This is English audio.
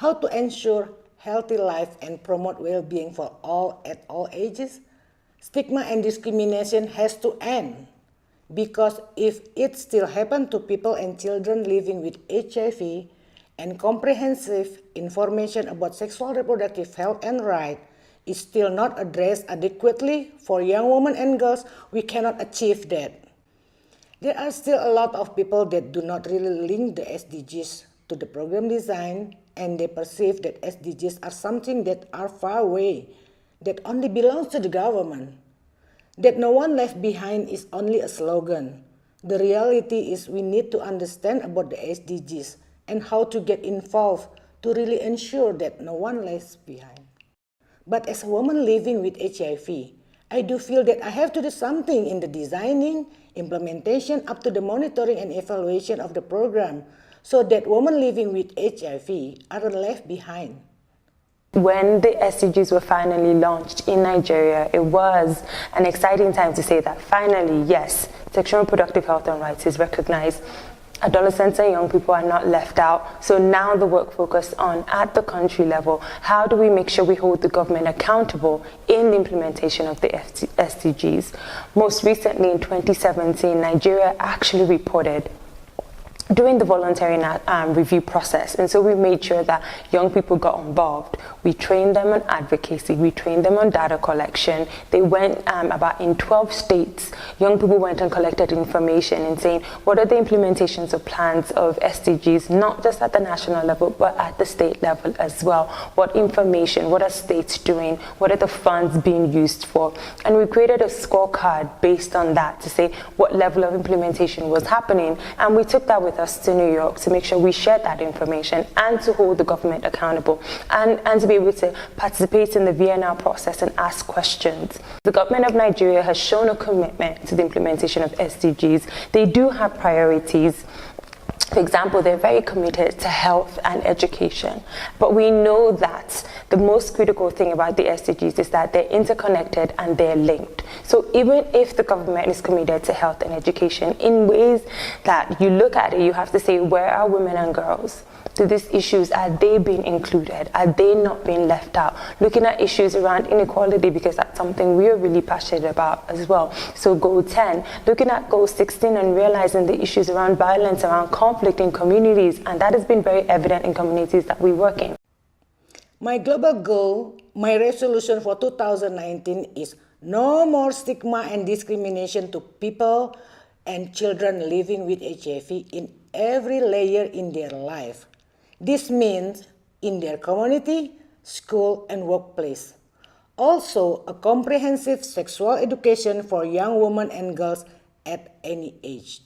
how to ensure healthy life and promote well-being for all at all ages. Stigma and discrimination has to end, because if it still happens to people and children living with HIV, and comprehensive information about sexual reproductive health and rights is still not addressed adequately for young women and girls, we cannot achieve that. There are still a lot of people that do not really link the SDGs to the program design, and they perceive that SDGs are something that are far away, that only belongs to the government. That no one left behind is only a slogan. The reality is we need to understand about the SDGs and how to get involved to really ensure that no one left behind. But as a woman living with HIV, I do feel that I have to do something in the designing, implementation, up to the monitoring and evaluation of the program, so that women living with HIV aren't left behind. When the SDGs were finally launched in Nigeria, it was an exciting time to say that finally, yes, sexual and reproductive health and rights is recognized. Adolescents and young people are not left out. So now the work focused on, at the country level, how do we make sure we hold the government accountable in the implementation of the SDGs? Most recently in 2017, Nigeria actually reported during the voluntary review process. And so we made sure that young people got involved. We trained them on advocacy, we trained them on data collection. They went about in 12 states, young people went and collected information and saying, what are the implementations of plans of SDGs, not just at the national level, but at the state level as well. What information, what are states doing, what are the funds being used for? And we created a scorecard based on that to say what level of implementation was happening. And we took that with us to New York to make sure we shared that information and to hold the government accountable and to be able to participate in the VNR process and ask questions. The government of Nigeria has shown a commitment to the implementation of SDGs. They do have priorities. For example, they're very committed to health and education. But we know that the most critical thing about the SDGs is that they're interconnected and they're linked. So even if the government is committed to health and education, in ways that you look at it, you have to say, where are women and girls? To these issues, are they being included? Are they not being left out? Looking at issues around inequality, because that's something we're really passionate about as well. So goal 10, looking at goal 16 and realizing the issues around violence, around conflict in communities, and that has been very evident in communities that we work in. My global goal, my resolution for 2019 is no more stigma and discrimination to people and children living with HIV in every layer in their life. This means in their community, school, and workplace. Also, a comprehensive sexual education for young women and girls at any age.